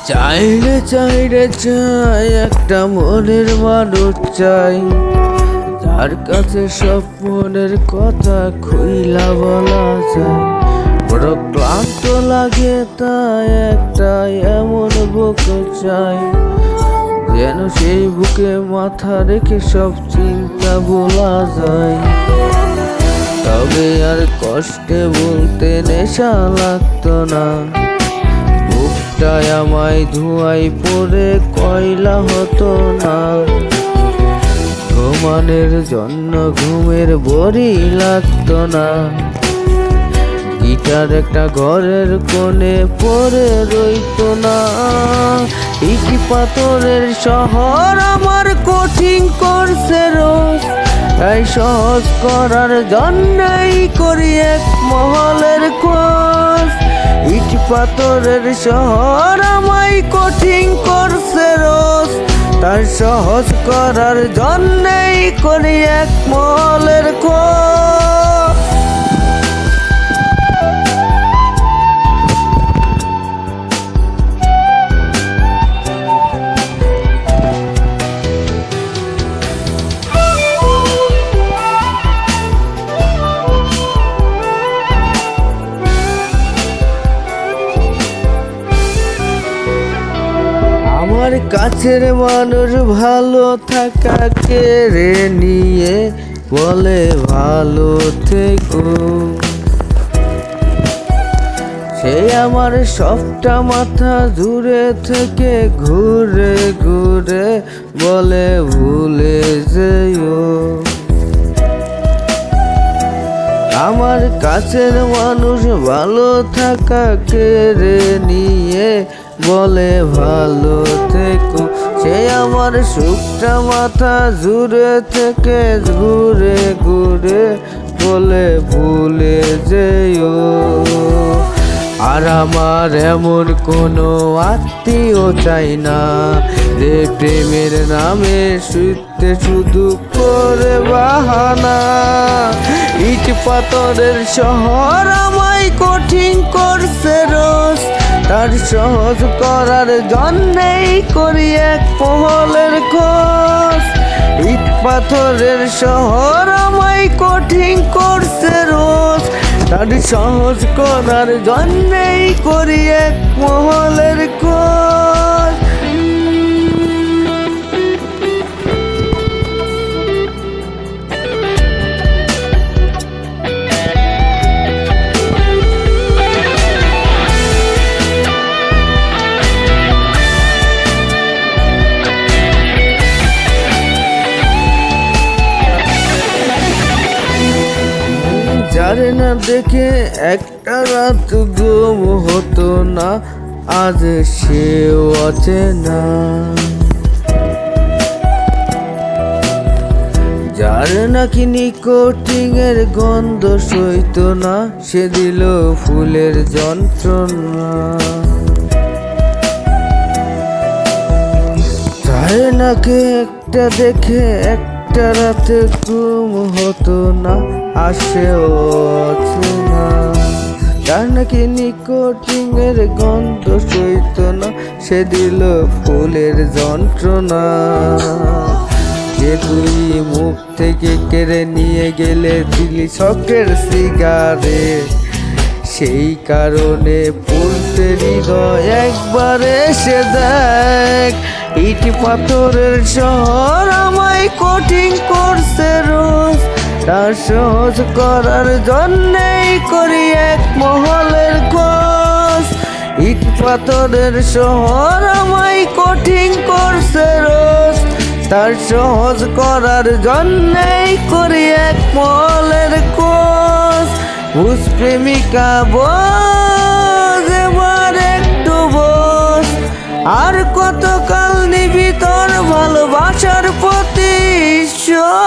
চাইরে চাইরে চাই একটা মনের মানুষ চাই, যার কাছে সব মনের কথা খুইলা বলা যায়। বড় ক্লান্ত লাগে তাই একটা এমন বুক চাই, যেন সেই বুকে মাথা রেখে সব চিন্তা বলা যায়। তবে আর কষ্টে বলতে নেশা লাগতো না, বুকটায় আমায় ধোঁয়ায় পড়ে কয়লা হতো না। ঘুমানোর জন্য ঘুমের বড়ি লাগতো না, গিটার একটা ঘরের কোণে পড়ে রইতো না। ইট পাথরের শহর আমার কঠিন করছে রোজ, তাই সহজ করার জন্যই করি এক মহলের খোঁজ। ইট পাথরের শহর আমায় কঠিন করছে রোজ, তাই সহজ করার জন্যই করি এক মহলের খোঁজ। আমার কাছের মানুষ ভালো থাকা কেড়ে নিয়ে বলে ভালো থেকো, সে আমার সবটা মাথা দূরে থেকে ঘুরে ঘুরে বলে ভুলে যেও। আমার কাছের মানুষ ভালো থাকা কেড়ে নিয়ে বলে ভালো থেকো, সে আমার সুখটা মাথা জুড়ে থেকে ঘুরে ঘুরে বলে ভুলে যেও। আর আমার এমন কোনো আত্মীয় চাই না, যে প্রেমের নামে শুতে শুধু করে বাহানা। ইট পাথরের শহর আমায় কঠিন করছে রোজ, তার সহজ করার জন্যই করি এক মহলের খোঁজ। ইট পাথরের শহর আমায় কঠিন করছে রোজ, তার সহজ করার জন্যই করি এক মহলের খোঁজ। যারে না দেখে একটা রাত ঘুম হতো না, আজ সেও অচেনা। যার নাকি নিকোটিনের গন্ধ সইতো না, সে দিল ফুলের যন্ত্রণা। যার নাকি একটা দেখে একটা রাতে ঘুম হতো না, আসেও অচেনা। যার নাকি নিকোটিনের গন্ধ সইতো না, সে দিল ফুলের যন্ত্রণা। যে তুই মুখ থেকে কেড়ে নিয়ে গেলে দিলি শখের সিগারেট, সেই কারণে পুলতে হৃদয় একবার এসে দেখ। ইট পাথরের শহর আমায় কঠিন করছে রোজ, তার সহজ করার জন্যই করি এক মহলের খোঁজ। ইট পাথরের শহর আমায় কঠিন করছে রোজ, তার সহজ করার জন্যই করি এক মহলের খোঁজ। বুঝ প্রেমিকা বোঝ, এবার একটু বোঝ, আর কতকাল নিবি তোর ভালোবাসার প্রতিশোধ।